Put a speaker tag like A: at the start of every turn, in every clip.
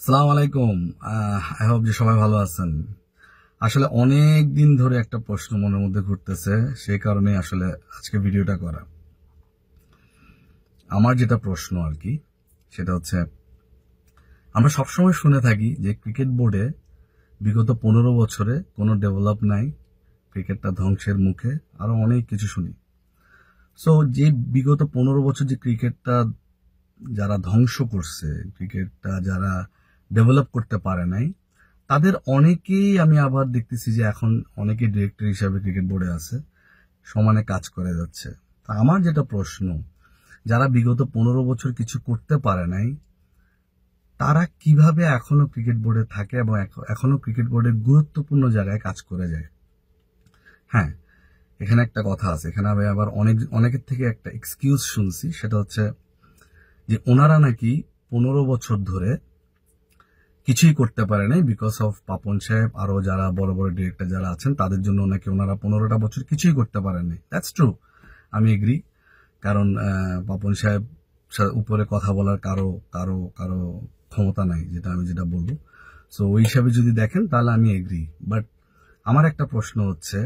A: আসসালামু আলাইকুম। I hope যে সবাই ভালো আছেন। আসলে অনেক দিন ধরে একটা প্রশ্ন মনের মধ্যে ঘুরতেছে, সেই কারণে আসলে আজকে ভিডিওটা করা। আমার যেটা প্রশ্ন আর কি, সেটা হচ্ছে আমরা সবসময় শুনে থাকি যে ক্রিকেট বোর্ডে বিগত 15 বছরে কোনো ডেভেলপ নাই, ক্রিকেটটা ধ্বংসের মুখে, আরো অনেক কিছু শুনি। সো যে বিগত 15 বছর যে ক্রিকেটটা যারা ধ্বংস করছে, ক্রিকেটটা যারা ডেভেলপ করতে পারে নাই, তাদের অনেকেই আমি আবার দেখতেছি যে এখন অনেকেই ডিরেক্টর হিসাবে ক্রিকেট বোর্ডে আছে, সমানে কাজ করে যাচ্ছে। তা আমার যেটা প্রশ্ন, যারা বিগত 15 বছর কিছু করতে পারে নাই, তারা কিভাবে এখনো ক্রিকেট বোর্ডে থাকে এবং এখনো ক্রিকেট বোর্ডের গুরুত্বপূর্ণ জায়গায় কাজ করে যায়? হ্যাঁ, এখানে একটা কথা আছে। এখানে আমি আবার অনেকের থেকে একটা এক্সকিউজ শুনছি, সেটা হচ্ছে যে ওনারা নাকি 15 বছর ধরে কিছুই করতে পারে নাই বিকজ অফ পাপন সাহেব, আরো যারা বড় বড় ডিরেক্টর যারা আছেন তাদের জন্য নাকি ওনারা 15টা বছর কিছুই করতে পারেননি। দ্যাটস ট্রু, আমি এগ্রি। কারণ পাপন সাহেব উপরে কথা বলার কারো কারো কারো ক্ষমতা নাই, যেটা বলবো। সো ওই হিসাবে যদি দেখেন তাহলে আমি এগ্রি। বাট আমার একটা প্রশ্ন হচ্ছে,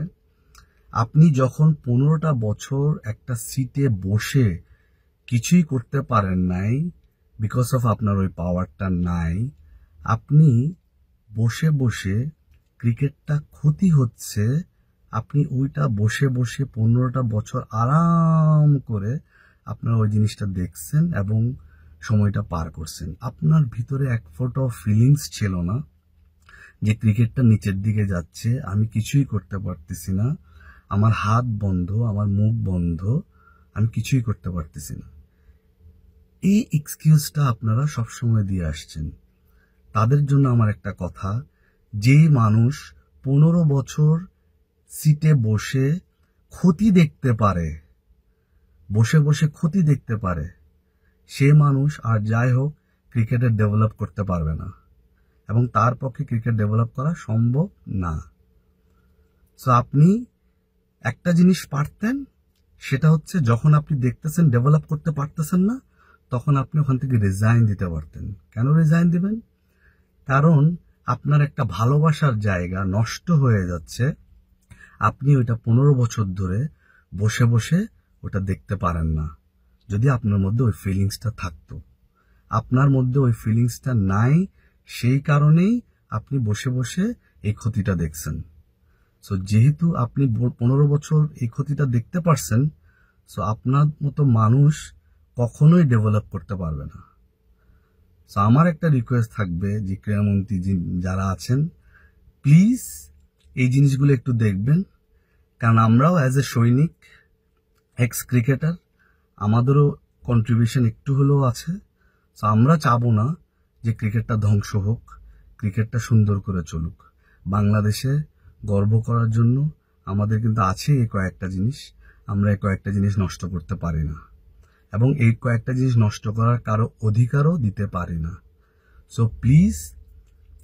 A: আপনি যখন 15টা বছর একটা সিটে বসে কিছুই করতে পারেন নাই বিকজ অফ আপনার ওই পাওয়ারটা নাই, আপনি বসে বসে ক্রিকেটটা ক্ষতি হচ্ছে, আপনি ওইটা বসে বসে 15টা বছর আরাম করে আপনার ওই জিনিসটা দেখছেন এবং সময়টা পার করছেন। আপনার ভিতরে এক ফোঁটা ফিলিংস ছিল না যে ক্রিকেটটা নিচের দিকে যাচ্ছে, আমি কিছুই করতে পারতেছি না, আমার হাত বন্ধ, আমার মুখ বন্ধ, আমি কিছুই করতে পারতেছি না। এই এক্সকিউজটা আপনারা সবসময় দিয়ে আসছেন। তাদের জন্য আমার একটা কথা, যে মানুষ 15 বছর সিটে বসে ক্ষতি দেখতে পারে, বসে বসে ক্ষতি দেখতে পারে, সে মানুষ আর যাই হোক ক্রিকেটের ডেভেলপ করতে পারবে না এবং তার পক্ষে ক্রিকেট ডেভেলপ করা সম্ভব না। সো আপনি একটা জিনিস পারতেন, সেটা হচ্ছে যখন আপনি দেখতেছেন ডেভেলপ করতে পারতেছেন না, তখন আপনি ওখান থেকে রিজাইন দিতে পারতেন। কেন রিজাইন দিবেন? কারণ আপনার একটা ভালোবাসার জায়গা নষ্ট হয়ে যাচ্ছে, আপনি ওইটা 15 বছর ধরে বসে বসে ওটা দেখতে পারেন না। যদি আপনার মধ্যে ওই ফিলিংসটা থাকতো, আপনার মধ্যে ওই ফিলিংসটা নাই, সেই কারণেই আপনি বসে বসে এই ক্ষতিটা দেখছেন। সো যেহেতু আপনি 15 বছর এই ক্ষতিটা দেখতে পারছেন, সো আপনার মতো মানুষ কখনোই ডেভেলপ করতে পারবে না। সো আমার একটা রিকোয়েস্ট থাকবে যে ক্রীড়ামন্ত্রী যারা আছেন, প্লিজ এই জিনিসগুলো একটু দেখবেন। কারণ আমরাও অ্যাজ এ সৈনিক, এক্স ক্রিকেটার, আমাদেরও কন্ট্রিবিউশন একটু হলেও আছে। সো আমরা চাবো না যে ক্রিকেটটা ধ্বংস হোক, ক্রিকেটটা সুন্দর করে চলুক। বাংলাদেশে গর্ব করার জন্য আমাদের কিন্তু আছে এই কয়েকটা জিনিস, আমরা এই কয়েকটা জিনিস নষ্ট করতে পারি না এবং এই কয়েকটা জিনিস নষ্ট করার কারো অধিকারও দিতে পারি না। সো প্লিজ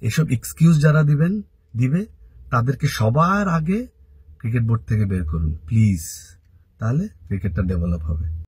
A: এসব এক্সকিউজ যারা দিবে তাদেরকে সবার আগে ক্রিকেট বোর্ড থেকে বের করুন প্লিজ, তাহলে ক্রিকেটটা ডেভেলপ হবে।